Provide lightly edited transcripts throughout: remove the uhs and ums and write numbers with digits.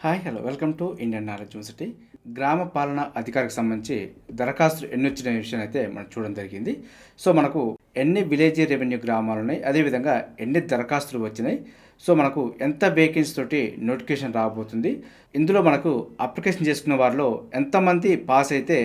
Hi hello welcome to Indian knowledge university. గ్రామ పాలన అధికారికి సంబంధించి దరఖాస్తులు ఎన్ని వచ్చిన విషయం అయితే మనం చూడడం జరిగింది. సో మనకు ఎన్ని విలేజ్ రెవెన్యూ గ్రామాలు ఉన్నాయి, అదేవిధంగా ఎన్ని దరఖాస్తులు వచ్చినాయి, సో మనకు ఎంత వేకెన్సీ తోటి నోటిఫికేషన్ రాబోతుంది, ఇందులో మనకు అప్లికేషన్ చేసుకున్న వారిలో ఎంతమంది పాస్ అయితే,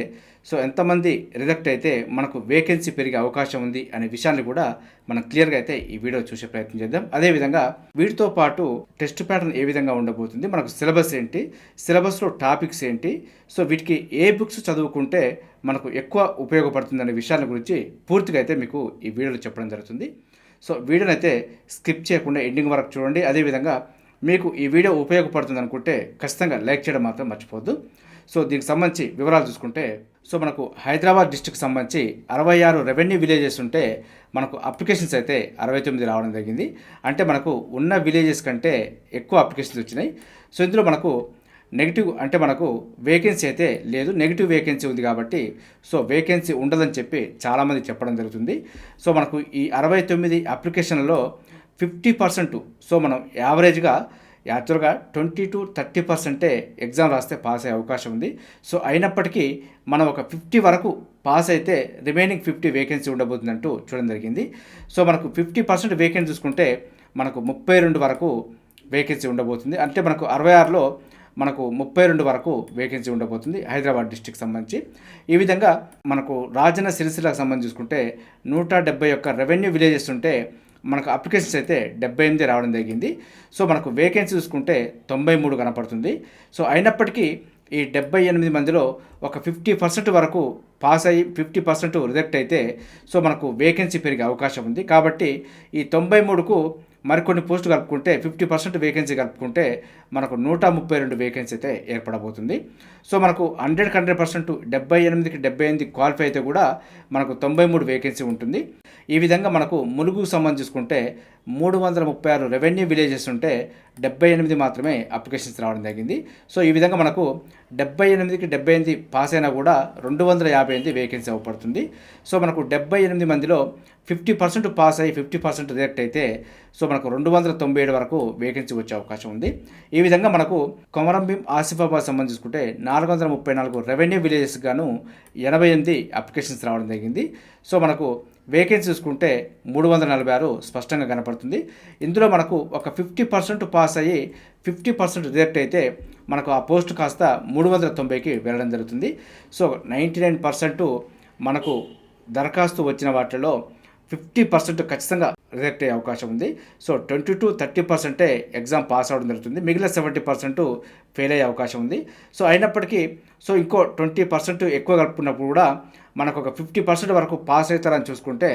సో ఎంతమంది రిజెక్ట్ అయితే మనకు వేకెన్సీ పెరిగే అవకాశం ఉంది అనే విషయాన్ని కూడా మనం క్లియర్గా అయితే ఈ వీడియో చూసే ప్రయత్నం చేద్దాం. అదేవిధంగా వీటితో పాటు టెస్ట్ ప్యాటర్న్ ఏ విధంగా ఉండబోతుంది, మనకు సిలబస్ ఏంటి, సిలబస్లో టాపిక్స్ ఏంటి, సో వీటికి ఏ బుక్స్ చదువుకుంటే మనకు ఎక్కువ ఉపయోగపడుతుంది అనే విషయాల గురించి పూర్తిగా అయితే మీకు ఈ వీడియోలో చెప్పడం జరుగుతుంది. సో వీడియోని అయితే స్కిప్ చేయకుండా ఎండింగ్ వరకు చూడండి. అదేవిధంగా మీకు ఈ వీడియో ఉపయోగపడుతుంది అనుకుంటే ఖచ్చితంగా లైక్ చేయడం మాత్రం మర్చిపోవద్దు. సో దీనికి సంబంధించి వివరాలు చూసుకుంటే, సో మనకు హైదరాబాద్ డిస్ట్రిక్ట్ సంబంధించి 66 రెవెన్యూ విలేజెస్ ఉంటే మనకు అప్లికేషన్స్ అయితే 69 రావడం జరిగింది. అంటే మనకు ఉన్న విలేజెస్ కంటే ఎక్కువ అప్లికేషన్స్ వచ్చినాయి. సో ఇందులో మనకు నెగిటివ్ అంటే మనకు వేకెన్సీ అయితే లేదు, నెగిటివ్ వేకెన్సీ ఉంది కాబట్టి సో వేకెన్సీ ఉండదని చెప్పి చాలామంది చెప్పడం జరుగుతుంది. సో మనకు ఈ 69 అప్లికేషన్లలో 50%, సో మనం యావరేజ్గా యాక్చువల్గా 20-30% ఎగ్జామ్ రాస్తే పాస్ అయ్యే అవకాశం ఉంది. సో అయినప్పటికీ మనం ఒక 50 వరకు పాస్ అయితే రిమైనింగ్ 50 వేకెన్సీ ఉండబోతుందంటూ చూడడం జరిగింది. సో మనకు 50% వేకెన్సీ చూసుకుంటే మనకు 32 వరకు వేకెన్సీ ఉండబోతుంది. అంటే మనకు 66లో మనకు 32 వరకు వేకెన్సీ ఉండబోతుంది హైదరాబాద్ డిస్ట్రిక్ట్ సంబంధించి. ఈ విధంగా మనకు రాజన్న సిరిసిల్లకు సంబంధించి చూసుకుంటే 171 రెవెన్యూ విలేజెస్ ఉంటే మనకు అప్లికేషన్స్ అయితే 78 రావడం జరిగింది. సో మనకు వేకెన్సీ చూసుకుంటే 93 కనపడుతుంది. సో అయినప్పటికీ ఈ 78 మందిలో ఒక 50% వరకు పాస్ అయ్యి 50% రిజెక్ట్ అయితే సో మనకు వేకెన్సీ పెరిగే అవకాశం ఉంది. కాబట్టి ఈ 93కు మరికొన్ని పోస్టులు కలుపుకుంటే 50% వేకెన్సీ కలుపుకుంటే మనకు 132 వేకెన్సీ అయితే ఏర్పడబోతుంది. సో మనకు 100% 78కి 78 క్వాలిఫై అయితే కూడా మనకు 93 వేకెన్సీ ఉంటుంది. ఈ విధంగా మనకు ములుగుకు సంబంధించి చూసుకుంటే 336 రెవెన్యూ విలేజెస్ ఉంటే 78 మాత్రమే అప్లికేషన్స్ రావడం జరిగింది. సో ఈ విధంగా మనకు 78కి 78 పాస్ అయినా కూడా 258 వేకెన్సీ అవపడుతుంది. సో మనకు 78 మందిలో 50% పాస్ అయ్యి 50% రిజెక్ట్ అయితే సో మనకు 297 వరకు వేకెన్సీ వచ్చే అవకాశం ఉంది. ఈ విధంగా మనకు కొమరంభీం ఆసిఫాబాద్ సంబంధించి చూసుకుంటే 434 రెవెన్యూ విలేజెస్ గాను 88 అప్లికేషన్స్ రావడం జరిగింది. సో మనకు వేకెన్సీ చూసుకుంటే 346 స్పష్టంగా కనపడుతుంది. ఇందులో మనకు ఒక 50% పాస్ అయ్యి 50% రిజెక్ట్ అయితే మనకు ఆ పోస్ట్ కాస్త 390కి వెళ్ళడం జరుగుతుంది. సో 99% మనకు దరఖాస్తు వచ్చిన వాటిలో 50% ఖచ్చితంగా రిజెక్ట్ అయ్యే అవకాశం ఉంది. సో 20-30% ఎగ్జామ్ పాస్ అవ్వడం జరుగుతుంది, మిగిలిన 70% ఫెయిల్ అయ్యే అవకాశం ఉంది. సో అయినప్పటికీ సో ఇంకో 20% ఎక్కువ కలుపుకున్నప్పుడు కూడా మనకు ఒక 50% వరకు పాస్ అవుతారని చూసుకుంటే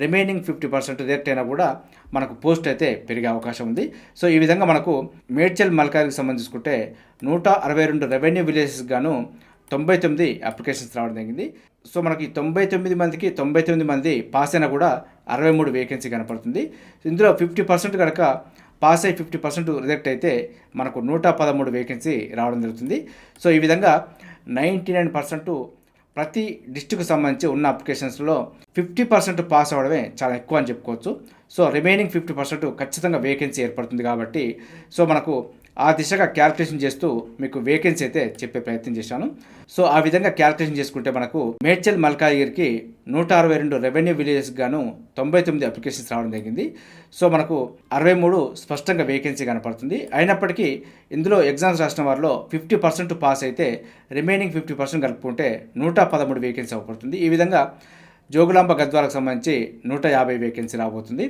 రిమైనింగ్ 50% రిజెక్ట్ అయినా కూడా మనకు పోస్ట్ అయితే పెరిగే అవకాశం ఉంది. సో ఈ విధంగా మనకు మేడ్చల్ మల్కాజ్గిరికి సంబంధించి చూసుకుంటే 162 రెవెన్యూ విలేజెస్ గాను 99 అప్లికేషన్స్ రావడం జరిగింది. సో మనకి 99 మందికి 99 మంది పాస్ అయినా కూడా 63 వేకెన్సీ కనపడుతుంది. ఇందులో 50% కనుక పాస్ అయ్యి 50% రిజెక్ట్ అయితే మనకు 113 వేకెన్సీ రావడం జరుగుతుంది. సో ఈ విధంగా 99% ప్రతి డిస్ట్రిక్ట్కి సంబంధించి ఉన్న అప్లికేషన్స్లో 50% పాస్ అవ్వడమే చాలా ఎక్కువ అని చెప్పుకోవచ్చు. సో రిమైనింగ్ 50% ఖచ్చితంగా వేకెన్సీ ఏర్పడుతుంది. కాబట్టి సో మనకు ఆ దిశగా క్యాల్కులేషన్ చేస్తూ మీకు వేకెన్సీ అయితే చెప్పే ప్రయత్నం చేశాను. సో ఆ విధంగా క్యాల్కులేషన్ చేసుకుంటే మనకు మేడ్చల్ మల్కాజ్గిరికి 162 రెవెన్యూ విలేజెస్ గాను 99 అప్లికేషన్స్ రావడం జరిగింది. సో మనకు 63 స్పష్టంగా వేకెన్సీ కనపడుతుంది. అయినప్పటికీ ఇందులో ఎగ్జామ్స్ రాసిన వారిలో 50% పాస్ అయితే రిమైనింగ్ 50% కలుపుకుంటే 113 వేకెన్సీ అవపడుతుంది. ఈ విధంగా జోగులాంబ గద్వాలకు సంబంధించి 150 వేకెన్సీ రాబోతుంది.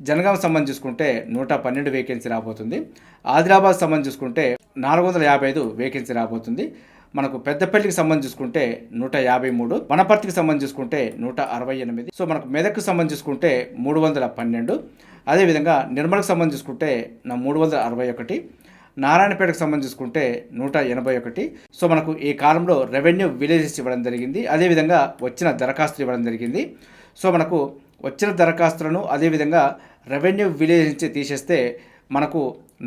జనగాం సంబంధించి చూసుకుంటే 112 వేకెన్సీ రాబోతుంది. ఆదిలాబాద్ సంబంధించి చూసుకుంటే 455 వేకెన్సీ రాబోతుంది. మనకు పెద్దపల్లికి సంబంధించి చూసుకుంటే 153, వనపర్తికి సంబంధించి చూసుకుంటే 168, సో మనకు మెదక్కు సంబంధించి చూసుకుంటే 312, అదేవిధంగా నిర్మల్కి సంబంధించి చూసుకుంటే 361, నారాయణపేటకు సంబంధించి చూసుకుంటే 181. సో మనకు ఈ కాలంలో రెవెన్యూ విలేజెస్ ఇవ్వడం జరిగింది, అదేవిధంగా వచ్చిన దరఖాస్తులు ఇవ్వడం జరిగింది. సో మనకు వచ్చిన దరఖాస్తులను అదేవిధంగా రెవెన్యూ విలేజ్ నుంచి తీసేస్తే మనకు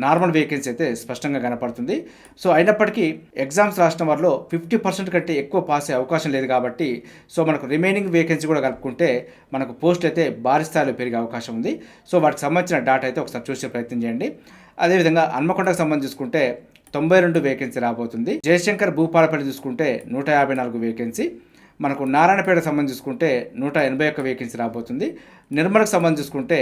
నార్మల్ వేకెన్సీ అయితే స్పష్టంగా కనపడుతుంది. సో అయినప్పటికీ ఎగ్జామ్స్ రాసిన వారిలో 50% కంటే ఎక్కువ పాస్ అయ్యే అవకాశం లేదు. కాబట్టి సో మనకు రిమైనింగ్ వేకెన్సీ కూడా కలుపుకుంటే మనకు పోస్ట్ అయితే భారీ స్థాయిలో పెరిగే అవకాశం ఉంది. సో వాటికి సంబంధించిన డాటా అయితే ఒకసారి చూసే ప్రయత్నం చేయండి. అదేవిధంగా హన్మకొండకు సంబంధించి చూసుకుంటే 92 వేకెన్సీ రాబోతుంది. జయశంకర్ భూపాలపల్లి చూసుకుంటే 154 వేకెన్సీ. మనకు నారాయణపేట సంబంధించి చూసుకుంటే 181 వేకెన్సీ రాబోతుంది. నిర్మల్కి సంబంధించి చూసుకుంటే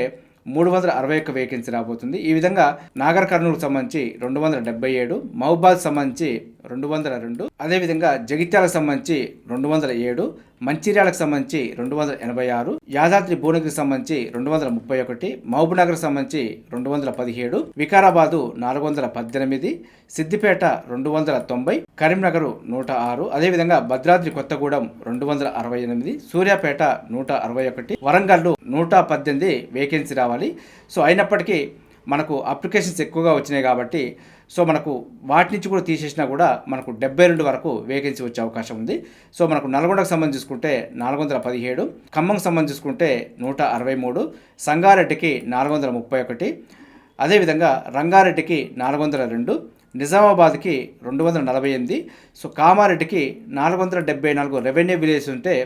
361 వేకెన్సీ రాబోతుంది. ఈ విధంగా నాగర్ కర్నూలుకు సంబంధించి 277, మహబూబాద్ సంబంధించి 202, అదేవిధంగా జగిత్యాలకు సంబంధించి 207, మంచిర్యాలకు సంబంధించి 286, యాదాద్రి భువనగిరికి సంబంధించి 231, మహబూబ్నగర్ సంబంధించి 217, వికారాబాదు 418, సిద్దిపేట 290, కరీంనగర్ 106, అదేవిధంగా భద్రాద్రి కొత్తగూడెం 268, సూర్యాపేట 161, వరంగల్ 118 వేకెన్సీ రావాలి. సో అయినప్పటికీ మనకు అప్లికేషన్స్ ఎక్కువగా వచ్చినాయి కాబట్టి సో మనకు వాటి నుంచి కూడా తీసేసినా కూడా మనకు 72 వరకు వేకెన్సీ వచ్చే అవకాశం ఉంది. సో మనకు నల్గొండకు సంబంధించి చూసుకుంటే 417, ఖమ్మంకి సంబంధించి చూసుకుంటే 163, సంగారెడ్డికి 431, అదేవిధంగా రంగారెడ్డికి 402, నిజామాబాద్కి 248, సో కామారెడ్డికి 474 రెవెన్యూ విలేజ్ ఉంటే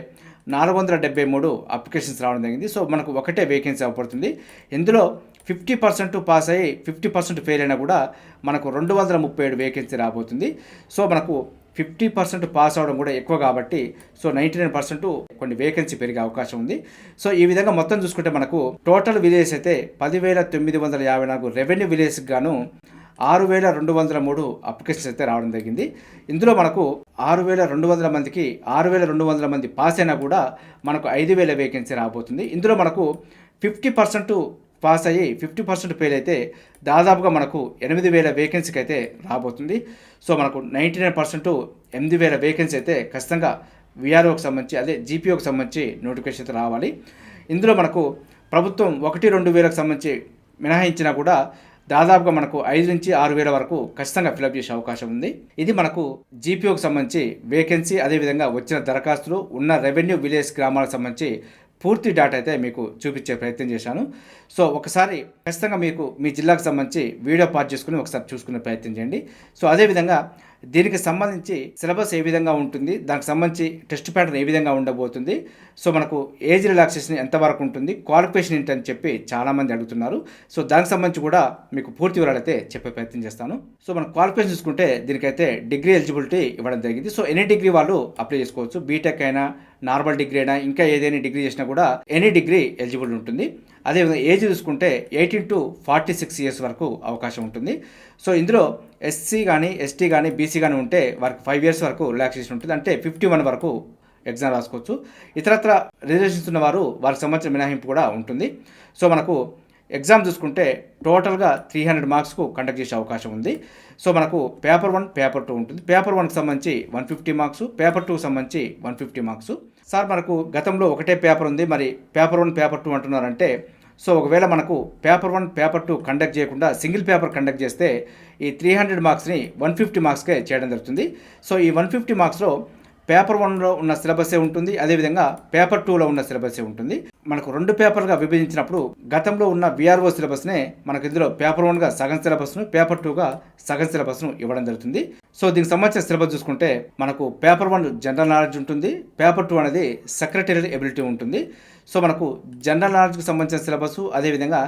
473 అప్లికేషన్స్ రావడం జరిగింది. సో మనకు ఒకటే వేకెన్సీ అవపడుతుంది. ఇందులో 50% పాస్ అయ్యి 50% ఫెయిల్ అయినా కూడా మనకు 237 వేకెన్సీ రాబోతుంది. సో మనకు 50% పాస్ అవడం కూడా ఎక్కువ కాబట్టి సో 99% కొన్ని వేకెన్సీ పెరిగే అవకాశం ఉంది. సో ఈ విధంగా మొత్తం చూసుకుంటే మనకు టోటల్ విలేజ్ అయితే 10,954 రెవెన్యూ విలేజ్కి గాను 6,203 అప్లికేషన్స్ అయితే రావడం జరిగింది. ఇందులో మనకు 6,200 మందికి 6,200 మంది పాస్ అయినా కూడా మనకు 5,000 వేకెన్సీ రాబోతుంది. ఇందులో మనకు 50% పాస్ అయ్యి 50% ఫెయిల్ అయితే దాదాపుగా మనకు 8,000 వేకెన్సీకి అయితే రాబోతుంది. సో మనకు 99% 8,000 వేకెన్సీ అయితే ఖచ్చితంగా విఆర్ఓకి సంబంధించి అదే జీపీఓకి సంబంధించి నోటిఫికేషన్ అయితే రావాలి. ఇందులో మనకు ప్రభుత్వం 1-2 వేలకు సంబంధించి మినహాయించినా కూడా దాదాపుగా మనకు 5 నుంచి 6 వేల వరకు ఖచ్చితంగా ఫిలప్ చేసే అవకాశం ఉంది. ఇది మనకు జీపీఓకి సంబంధించి వేకెన్సీ, అదేవిధంగా వచ్చిన దరఖాస్తులు, ఉన్న రెవెన్యూ విలేజ్ గ్రామాలకు సంబంధించి పూర్తి డేటా అయితే మీకు చూపించే ప్రయత్నం చేశాను. సో ఒకసారి ఖచ్చితంగా మీకు మీ జిల్లాకు సంబంధించి వీడియో పాస్ చేసుకుని ఒకసారి చూసుకునే ప్రయత్నం చేయండి. సో అదేవిధంగా దీనికి సంబంధించి సిలబస్ ఏ విధంగా ఉంటుంది, దానికి సంబంధించి టెస్ట్ ప్యాటర్న్ ఏ విధంగా ఉండబోతుంది, సో మనకు ఏజ్ రిలాక్సేషన్ ఎంతవరకు ఉంటుంది, క్వాలిఫికేషన్ ఏంటని చెప్పి చాలామంది అడుగుతున్నారు. సో దానికి సంబంధించి కూడా మీకు పూర్తి వివరాలు అయితే చెప్పే ప్రయత్నం చేస్తాను. సో మనం క్వాలిఫికేషన్ చూసుకుంటే దీనికైతే డిగ్రీ ఎలిజిబిలిటీ ఇవ్వడం జరిగింది. సో ఎనీ డిగ్రీ వాళ్ళు అప్లై చేసుకోవచ్చు. బీటెక్ అయినా, నార్మల్ డిగ్రీ అయినా, ఇంకా ఏదైనా డిగ్రీ చేసినా కూడా ఎనీ డిగ్రీ ఎలిజిబుల్ ఉంటుంది. అదేవిధంగా ఏజ్ చూసుకుంటే 18 to 46 ఇయర్స్ వరకు అవకాశం ఉంటుంది. సో ఇందులో ఎస్సీ కానీ, ఎస్టీ కానీ, బీసీ కానీ ఉంటే వారికి 5 ఇయర్స్ వరకు రిలాక్సేషన్ ఉంటుంది. అంటే 51 వరకు ఎగ్జామ్ రాసుకోవచ్చు. ఇతరత్ర రిజర్వేషన్స్ ఉన్నవారు వారికి సంబంధించిన మినహాయింపు కూడా ఉంటుంది. సో మనకు ఎగ్జామ్ చూసుకుంటే టోటల్గా 300 మార్క్స్కు కండక్ట్ చేసే అవకాశం ఉంది. సో మనకు పేపర్ 1, పేపర్ 2 ఉంటుంది. పేపర్ 1కి సంబంధించి 150 మార్క్స్, పేపర్ 2కి సంబంధించి 150 మార్క్స్. సార్ మనకు గతంలో ఒకటే పేపర్ ఉంది, మరి పేపర్ 1, పేపర్ 2 అంటున్నారంటే సో ఒకవేళ మనకు పేపర్ 1, పేపర్ 2 కండక్ట్ చేయకుండా సింగిల్ పేపర్ కండక్ట్ చేస్తే ఈ 300 మార్క్స్ని 150 మార్క్స్కే చేయడం జరుగుతుంది. సో ఈ 150 మార్క్స్లో పేపర్ 1లో ఉన్న సిలబసే ఉంటుంది, అదేవిధంగా పేపర్ 2లో ఉన్న సిలబసే ఉంటుంది. మనకు 2 పేపర్గా విభజించినప్పుడు గతంలో ఉన్న విఆర్ఓ సిలబస్నే మనకు ఇందులో పేపర్ 1గా సగం సిలబస్ను, పేపర్ 2గా సగం సిలబస్ను ఇవ్వడం జరుగుతుంది. సో దీనికి సంబంధించిన సిలబస్ చూసుకుంటే మనకు పేపర్ 1 జనరల్ నాలెడ్జ్ ఉంటుంది, పేపర్ 2 అనేది సెక్రటరియల్ ఎబిలిటీ ఉంటుంది. సో మనకు జనరల్ నాలెడ్జ్కి సంబంధించిన సిలబస్, అదేవిధంగా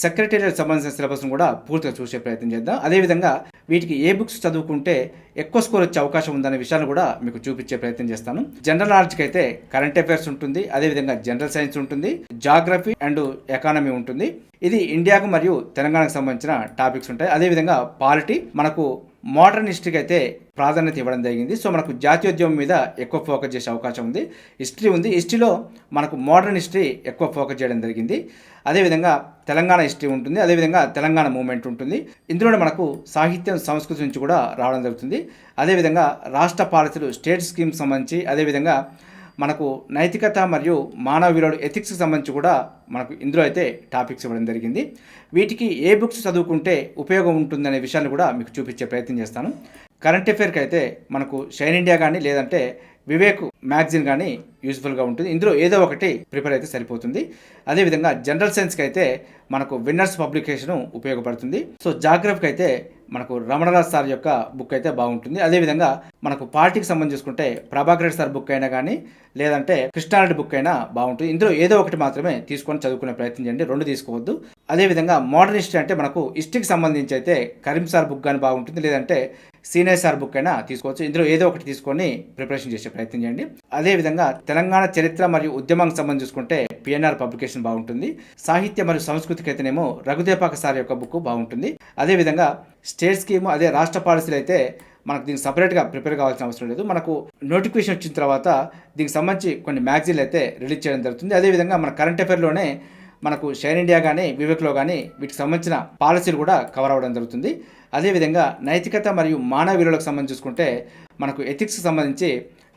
సెక్రటరియల్ సంబంధించిన సిలబస్ను కూడా పూర్తిగా చూసే ప్రయత్నం చేద్దాం. అదేవిధంగా వీటికి ఏ బుక్స్ చదువుకుంటే ఎక్కువ స్కోర్ వచ్చే అవకాశం ఉందనే విషయాన్ని కూడా మీకు చూపించే ప్రయత్నం చేస్తాను. జనరల్ నాలెడ్జ్కి అయితే కరెంట్ అఫైర్స్ ఉంటుంది, అదేవిధంగా జనరల్ సైన్స్ ఉంటుంది, జాగ్రఫీ అండ్ ఎకానమీ ఉంటుంది. ఇది ఇండియాకు మరియు తెలంగాణకు సంబంధించిన టాపిక్స్ ఉంటాయి. అదేవిధంగా పాలిటీ, మనకు మోడర్న్ హిస్టరీకి అయితే ప్రాధాన్యత ఇవ్వడం జరిగింది. సో మనకు జాతీయోద్యమం మీద ఎక్కువ ఫోకస్ చేసే అవకాశం ఉంది. హిస్టరీ ఉంది, హిస్టరీలో మనకు మోడర్న్ హిస్టరీ ఎక్కువ ఫోకస్ చేయడం జరిగింది. అదేవిధంగా తెలంగాణ హిస్టరీ ఉంటుంది, అదేవిధంగా తెలంగాణ మూవ్మెంట్ ఉంటుంది. ఇందులోనే మనకు సాహిత్యం, సంస్కృతి నుంచి కూడా రావడం జరుగుతుంది. అదేవిధంగా రాష్ట్ర పాలసీలు, స్టేట్ స్కీమ్స్ సంబంధించి, అదేవిధంగా మనకు నైతికత మరియు మానవ విలువలు, ఎథిక్స్కి సంబంధించి కూడా మనకు ఇందులో అయితే టాపిక్స్ ఇవ్వడం జరిగింది. వీటికి ఏ బుక్స్ చదువుకుంటే ఉపయోగం ఉంటుందనే విషయాన్ని కూడా మీకు చూపించే ప్రయత్నం చేస్తాను. కరెంట్ అఫైర్కి అయితే మనకు షైన్ ఇండియా కానీ, లేదంటే వివేక్ మ్యాగజైన్ కానీ యూజ్ఫుల్గా ఉంటుంది. ఇందులో ఏదో ఒకటి ప్రిపేర్ అయితే సరిపోతుంది. అదేవిధంగా జనరల్ సైన్స్కి అయితే మనకు విన్నర్స్ పబ్లికేషన్ ఉపయోగపడుతుంది. సో జాగ్రఫీకి అయితే మనకు రమణరాజ్ సార్ యొక్క బుక్ అయితే బాగుంటుంది. అదేవిధంగా మనకు పాలిటిక్స్ సంబంధించి చూసుకుంటే ప్రభాకర్ రెడ్డి సార్ బుక్ అయినా కానీ లేదంటే కృష్ణారెడ్డి బుక్ అయినా బాగుంటుంది. ఇందులో ఏదో ఒకటి మాత్రమే తీసుకొని చదువుకునే ప్రయత్నం చేయండి, 2 తీసుకోవద్దు. అదేవిధంగా మోడర్న్ హిస్టరీ అంటే మనకు హిస్టరీకి సంబంధించి అయితే కరీం సార్ బుక్ కానీ బాగుంటుంది, లేదంటే సీనియర్ సార్ బుక్ అయినా తీసుకోవచ్చు. ఇందులో ఏదో ఒకటి తీసుకొని ప్రిపరేషన్ చేసే ప్రయత్నం చేయండి. అదేవిధంగా తెలంగాణ చరిత్ర మరియు ఉద్యమానికి సంబంధించి చూసుకుంటే పిఎన్ఆర్ పబ్లికేషన్ బాగుంటుంది. సాహిత్య మరియు సంస్కృతికి అయితేనేమో రఘుదేపాక సార్ యొక్క బుక్ బాగుంటుంది. అదేవిధంగా స్టేట్ స్కీమ్ అదే రాష్ట్ర పాలసీలు అయితే మనకు దీనికి సపరేట్గా ప్రిపేర్ కావాల్సిన అవసరం లేదు. మనకు నోటిఫికేషన్ వచ్చిన తర్వాత దీనికి సంబంధించి కొన్ని మ్యాగజైన్లు అయితే రిలీజ్ చేయడం జరుగుతుంది. అదేవిధంగా మన కరెంట్ అఫైర్లోనే మనకు షైన్ ఇండియా కానీ వివేక్లో కానీ వీటికి సంబంధించిన పాలసీలు కూడా కవర్ అవ్వడం జరుగుతుంది. అదేవిధంగా నైతికత మరియు మానవ విలువలకు సంబంధించి చూసుకుంటే మనకు ఎథిక్స్కి సంబంధించి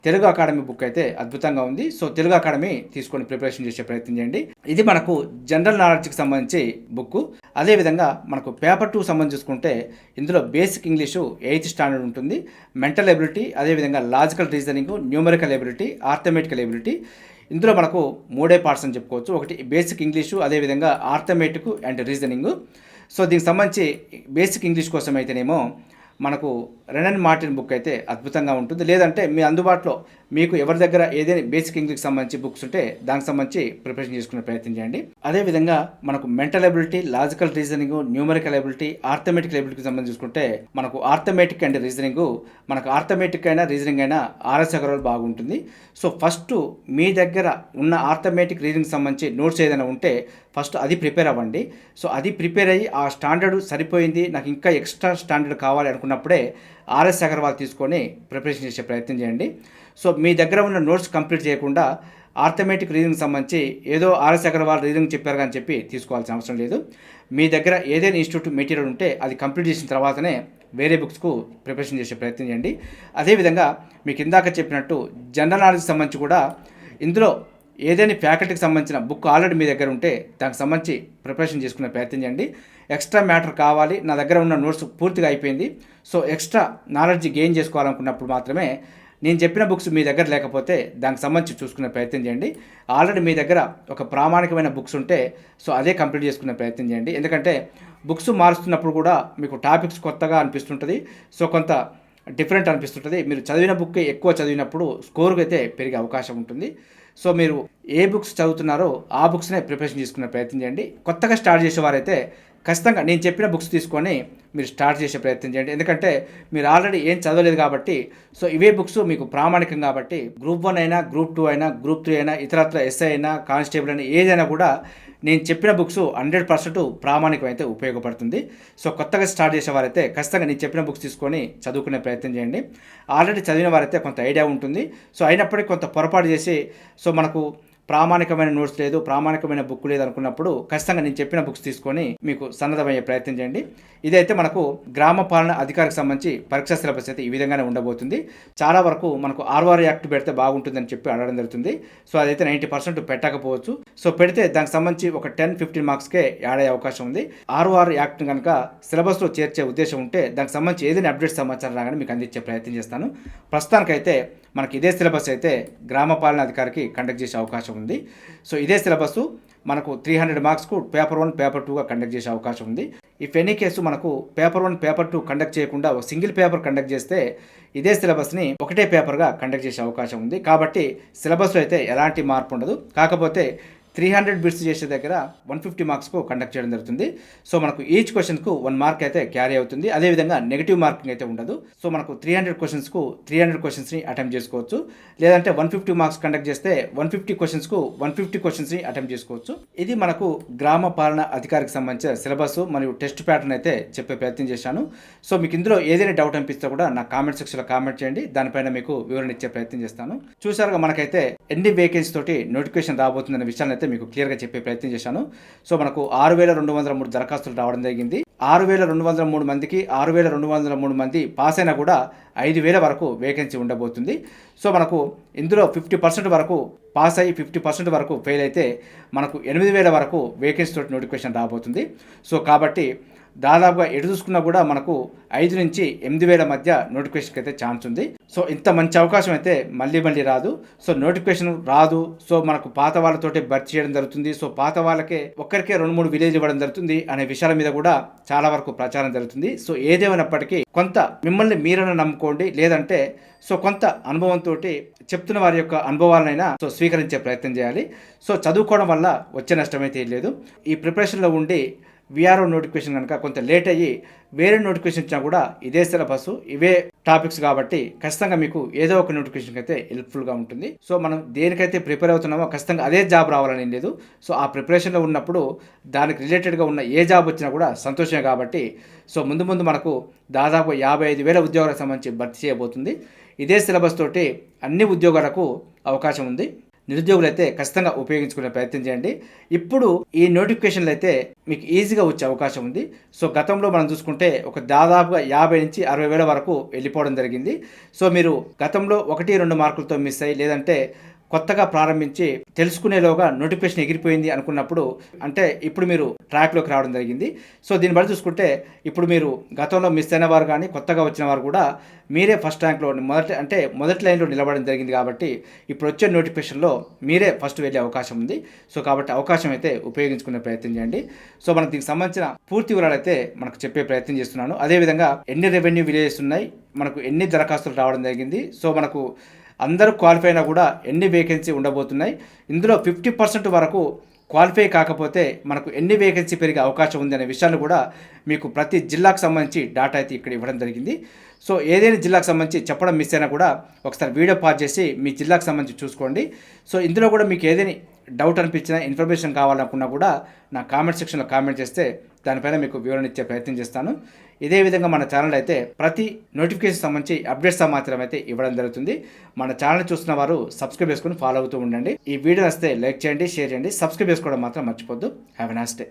తెలుగు అకాడమీ బుక్ అయితే అద్భుతంగా ఉంది. సో తెలుగు అకాడమీ తీసుకొని ప్రిపరేషన్ చేసే ప్రయత్నం చేయండి. ఇది మనకు జనరల్ నాలెడ్జ్కి సంబంధించి బుక్. అదేవిధంగా మనకు పేపర్ 2 సంబంధించి చూసుకుంటే ఇందులో బేసిక్ ఇంగ్లీషు 8th స్టాండర్డ్ ఉంటుంది. మెంటల్ ఎబిలిటీ, అదేవిధంగా logical reasoning, numerical ability, arithmetical ability. ఇందులో మనకు 3 పార్ట్స్ అని చెప్పుకోవచ్చు. ఒకటి బేసిక్ ఇంగ్లీషు, అదేవిధంగా ఆర్థమెటిక్ అండ్ రీజనింగ్. సో దీనికి సంబంధించి బేసిక్ ఇంగ్లీష్ కోసం అయితేనేమో మనకు రెనన్ మార్టిన్ బుక్ అయితే అద్భుతంగా ఉంటుంది. లేదంటే మీ అందుబాటులో మీకు ఎవరి దగ్గర ఏదైనా బేసిక్ ఇంగ్లీష్కి సంబంధించి బుక్స్ ఉంటే దానికి సంబంధించి ప్రిపరేషన్ చేసుకునే ప్రయత్నం చేయండి. అదేవిధంగా మనకు mental ability, logical reasoning, numerical ability, arithmetic ఎబిలిటీకి సంబంధించి చూసుకుంటే మనకు ఆర్థమెటిక్ అండ్ రీజనింగ్, మనకు ఆర్థమెటిక్ అయినా రీజనింగ్ అయినా ఆర్ఎస్ అగర్వాల్ బాగుంటుంది. సో ఫస్ట్ మీ దగ్గర ఉన్న ఆర్థమెటిక్ రీజనింగ్ సంబంధించి నోట్స్ ఏదైనా ఉంటే ఫస్ట్ అది ప్రిపేర్ అవ్వండి. సో అది ప్రిపేర్ అయ్యి ఆ స్టాండర్డ్ సరిపోయింది, నాకు ఇంకా ఎక్స్ట్రా స్టాండర్డ్ కావాలి అనుకున్నప్పుడే ఆర్ఎస్ అగర్వాల్ తీసుకొని ప్రిపరేషన్ చేసే ప్రయత్నం చేయండి. సో మీ దగ్గర ఉన్న నోట్స్ కంప్లీట్ చేయకుండా ఆర్థమెటిక్ రీజనింగ్ సంబంధించి ఏదో ఆర్ఎస్ అగర్వాల్ రీజనింగ్ చెప్పారు కానీ చెప్పి తీసుకోవాల్సిన అవసరం లేదు. మీ దగ్గర ఏదైనా ఇన్స్టిట్యూట్ మెటీరియల్ ఉంటే అది కంప్లీట్ చేసిన తర్వాతనే వేరే బుక్స్కు ప్రిపరేషన్ చేసే ప్రయత్నం చేయండి. అదేవిధంగా మీకు ఇందాక చెప్పినట్టు జనరల్ నాలెడ్జ్కి సంబంధించి కూడా ఇందులో ఏదైనా ఫ్యాకల్టీకి సంబంధించిన బుక్ ఆల్రెడీ మీ దగ్గర ఉంటే దానికి సంబంధించి ప్రిపరేషన్ చేసుకునే ప్రయత్నం చేయండి. ఎక్స్ట్రా మ్యాటర్ కావాలి, నా దగ్గర ఉన్న నోట్స్ పూర్తిగా అయిపోయింది, సో ఎక్స్ట్రా నాలెడ్జ్ గెయిన్ చేసుకోవాలనుకున్నప్పుడు మాత్రమే నేను చెప్పిన బుక్స్ మీ దగ్గర లేకపోతే దానికి సంబంధించి చూసుకునే ప్రయత్నం చేయండి. ఆల్రెడీ మీ దగ్గర ఒక ప్రామాణికమైన బుక్స్ ఉంటే సో అదే కంప్లీట్ చేసుకునే ప్రయత్నం చేయండి. ఎందుకంటే బుక్స్ మారుస్తున్నప్పుడు కూడా మీకు టాపిక్స్ కొత్తగా అనిపిస్తుంటుంది, సో కొంత డిఫరెంట్ అనిపిస్తుంటుంది. మీరు చదివిన బుక్ ఎక్కువ చదివినప్పుడు స్కోర్కి అయితే పెరిగే అవకాశం ఉంటుంది. సో మీరు ఏ బుక్స్ చదువుతున్నారో ఆ బుక్స్నే ప్రిపరేషన్ చేసుకునే ప్రయత్నం చేయండి. కొత్తగా స్టార్ట్ చేసేవారైతే ఖచ్చితంగా నేను చెప్పిన బుక్స్ తీసుకొని మీరు స్టార్ట్ చేసే ప్రయత్నం చేయండి. ఎందుకంటే మీరు ఆల్రెడీ ఏం చదవలేదు కాబట్టి, సో ఇవే బుక్స్ మీకు ప్రామాణికం కాబట్టి గ్రూప్ 1 అయినా, గ్రూప్ 2 అయినా, గ్రూప్ 3 అయినా, ఇతరత్ర ఎస్ఐ అయినా, కానిస్టేబుల్ అయినా ఏదైనా కూడా నేను చెప్పిన బుక్స్ 100% ప్రామాణికం అయితే ఉపయోగపడుతుంది. సో కొత్తగా స్టార్ట్ చేసేవారైతే ఖచ్చితంగా నేను చెప్పిన బుక్స్ తీసుకొని చదువుకునే ప్రయత్నం చేయండి. ఆల్రెడీ చదివిన వారైతే కొంత ఐడియా ఉంటుంది, సో అయినప్పటికీ కొంత పొరపాటు చేసి సో మనకు ప్రామాణికమైన నోట్స్ లేదు, ప్రామాణికమైన బుక్ లేదు అనుకున్నప్పుడు ఖచ్చితంగా నేను చెప్పిన బుక్స్ తీసుకొని మీకు సన్నద్ధమయ్యే ప్రయత్నం చేయండి. ఇదైతే మనకు గ్రామ పాలన అధికారికి సంబంధించి పరీక్షా సిలబస్ అయితే ఈ విధంగానే ఉండబోతుంది. చాలా వరకు మనకు ఆర్ఆర్ యాక్ట్ పెడితే బాగుంటుందని చెప్పి అడగడం జరుగుతుంది. సో అదైతే 90% పెట్టకపోవచ్చు. సో పెడితే దానికి సంబంధించి ఒక 10-15 మార్క్స్కే యాడ్ అయ్యే అవకాశం ఉంది. ఆర్ఆర్ యాక్ట్ కనుక సిలబస్లో చేర్చే ఉద్దేశం ఉంటే దానికి సంబంధించి ఏదైనా అప్డేట్ సమాచారం రాగానే మీకు అందించే ప్రయత్నం చేస్తాను. ప్రస్తుతానికైతే మనకి ఇదే సిలబస్ అయితే గ్రామ పాలన అధికారికి కండక్ట్ చేసే అవకాశం ఉంది. సో ఇదే సిలబస్ మనకు 300 మార్క్స్కు పేపర్ 1, పేపర్ 2గా కండక్ట్ చేసే అవకాశం ఉంది. ఇఫ్ ఎనీ కేసు మనకు పేపర్ 1, పేపర్ 2 కండక్ట్ చేయకుండా ఒక సింగిల్ పేపర్ కండక్ట్ చేస్తే ఇదే సిలబస్ని ఒకటే పేపర్గా కండక్ట్ చేసే అవకాశం ఉంది. కాబట్టి సిలబస్లో అయితే ఎలాంటి మార్పు ఉండదు. కాకపోతే 300 బిట్స్ చేసే దగ్గర 150 మార్క్స్కు కండక్ట్ చేయడం జరుగుతుంది. సో మనకు ఈచ్ క్వశ్చన్కు 1 మార్క్ అయితే క్యారీ అవుతుంది. అదేవిధంగా నెగిటివ్ మార్కింగ్ అయితే ఉండదు. సో మనకు 300 క్వశ్చన్స్కు 300 క్వశ్చన్స్ని అటెంప్ట్ చేసుకోవచ్చు. లేదంటే 150 మార్క్స్ కండక్ట్ చేస్తే 150 క్వశ్చన్స్కు 150 క్వశ్చన్స్ని అటెంప్ట్ చేసుకోవచ్చు. ఇది మనకు గ్రామ పాలన అధికారికి సంబంధించిన సిలబస్ మరియు టెస్ట్ ప్యాటర్న్ అయితే చెప్పే ప్రయత్నం చేశాను. సో మీకు ఇందులో ఏదైనా డౌట్ అనిపిస్తే కూడా నా కామెంట్ సెక్షన్లో కామెంట్ చేయండి, దానిపైన మీకు వివరణ ఇచ్చే ప్రయత్నం చేస్తాను. చూసారుగా మనకైతే ఎన్ని వేకెన్సీ తోటి నోటిఫికేషన్ రాబోతుందనే విషయాన్ని అయితే మీకు క్లియర్గా చెప్పే ప్రయత్నం చేశాను. సో మనకు 6203 దరఖాస్తులు రావడం జరిగింది. 6203 మందికి 6203 మంది పాస్ అయినా కూడా 5000 వరకు వేకెన్సీ ఉండబోతుంది. సో మనకు ఇందులో 50% వరకు పాస్ అయ్యి 50% వరకు ఫెయిల్ అయితే మనకు 8000 వరకు వేకెన్సీ తోటి నోటిఫికేషన్ రాబోతుంది. సో కాబట్టి దాదాపుగా ఎటు చూసుకున్నా కూడా మనకు 5 నుంచి 8 వేల మధ్య నోటిఫికేషన్కి అయితే ఛాన్స్ ఉంది. సో ఇంత మంచి అవకాశం అయితే మళ్ళీ రాదు. సో నోటిఫికేషన్ రాదు. సో మనకు పాత వాళ్ళతోటి భర్తీ చేయడం జరుగుతుంది. సో పాత వాళ్ళకే ఒక్కరికే 2-3 విలేజ్ ఇవ్వడం జరుగుతుంది అనే విషయాల మీద కూడా చాలా వరకు ప్రచారం జరుగుతుంది. సో ఏదేమైనప్పటికీ కొంత మిమ్మల్ని మీరన్నా నమ్ముకోండి, లేదంటే సో కొంత అనుభవంతో చెప్తున్న వారి యొక్క అనుభవాలనైనా సో స్వీకరించే ప్రయత్నం చేయాలి. సో చదువుకోవడం వల్ల వచ్చే నష్టం అయితే లేదు. ఈ ప్రిపరేషన్లో ఉండి విఆర్ఓ నోటిఫికేషన్ కనుక కొంత లేట్ అయ్యి వేరే నోటిఫికేషన్ ఇచ్చినా కూడా ఇదే సిలబస్, ఇవే టాపిక్స్ కాబట్టి ఖచ్చితంగా మీకు ఏదో ఒక నోటిఫికేషన్ అయితే హెల్ప్ఫుల్గా ఉంటుంది. సో మనం దేనికైతే ప్రిపేర్ అవుతున్నామో ఖచ్చితంగా అదే జాబ్ రావాలని లేదు. సో ఆ ప్రిపరేషన్లో ఉన్నప్పుడు దానికి రిలేటెడ్గా ఉన్న ఏ జాబ్ వచ్చినా కూడా సంతోషమే కాబట్టి సో ముందు మనకు దాదాపు 55,000 ఉద్యోగాలకు సంబంధించి భర్తీ చేయబోతుంది. ఇదే సిలబస్ తోటి అన్ని ఉద్యోగాలకు అవకాశం ఉంది. నిరుద్యోగులు అయితే ఖచ్చితంగా ఉపయోగించుకునే ప్రయత్నం చేయండి. ఇప్పుడు ఈ నోటిఫికేషన్లు అయితే మీకు ఈజీగా వచ్చే అవకాశం ఉంది. సో గతంలో మనం చూసుకుంటే ఒక దాదాపుగా 50,000-60,000 వరకు వెళ్ళిపోవడం జరిగింది. సో మీరు గతంలో 1-2 మార్కులతో మిస్ అయ్యి, లేదంటే కొత్తగా ప్రారంభించి తెలుసుకునేలోగా నోటిఫికేషన్ ఎగిరిపోయింది అనుకున్నప్పుడు అంటే ఇప్పుడు మీరు ట్రాక్లోకి రావడం జరిగింది. సో దీన్ని బట్టి చూసుకుంటే ఇప్పుడు మీరు గతంలో మిస్ అయిన వారు కానీ కొత్తగా వచ్చిన వారు కూడా మీరే ఫస్ట్ ర్యాంక్లో మొదటి లైన్లో నిలబడడం జరిగింది. కాబట్టి ఇప్పుడు వచ్చే నోటిఫికేషన్లో మీరే ఫస్ట్ వెళ్ళే అవకాశం ఉంది. సో కాబట్టి అవకాశం అయితే ఉపయోగించుకునే ప్రయత్నం చేయండి. సో మనకు దీనికి సంబంధించిన పూర్తి వివరాలు అయితే మనకు చెప్పే ప్రయత్నం చేస్తున్నాను. అదేవిధంగా ఎన్ని రెవెన్యూ విలేజెస్ ఉన్నాయి, మనకు ఎన్ని దరఖాస్తులు రావడం జరిగింది, సో మనకు అందరూ క్వాలిఫై అయినా కూడా ఎన్ని వేకెన్సీ ఉండబోతున్నాయి, ఇందులో 50% వరకు క్వాలిఫై కాకపోతే మనకు ఎన్ని వేకెన్సీ పెరిగే అవకాశం ఉంది అనే విషయాన్ని కూడా మీకు ప్రతి జిల్లాకు సంబంధించి డేటా అయితే ఇక్కడ ఇవ్వడం జరిగింది. సో ఏదైనా జిల్లాకు సంబంధించి చెప్పడం మిస్ అయినా కూడా ఒకసారి వీడియో పాజ్ చేసి మీ జిల్లాకు సంబంధించి చూసుకోండి. సో ఇందులో కూడా మీకు ఏదైనా డౌట్ అనిపించిన ఇన్ఫర్మేషన్ కావాలనుకున్నా కూడా నా కామెంట్ సెక్షన్లో కామెంట్ చేస్తే దానిపైన మీకు వివరణ ఇచ్చే ప్రయత్నం చేస్తాను. ఇదే విధంగా మన ఛానల్ అయితే ప్రతి నోటిఫికేషన్ సంబంధించి అప్డేట్స్ సమాచారం అయితే ఇవ్వడం జరుగుతుంది. మన ఛానల్ చూస్తున్న వారు సబ్స్క్రైబ్ చేసుకొని ఫాలో అవుతూ ఉండండి. ఈ వీడియో వస్తే లైక్ చేయండి, షేర్ చేయండి, సబ్స్క్రైబ్ చేసుకోవడం మాత్రం మర్చిపోద్దు. Have a nice day.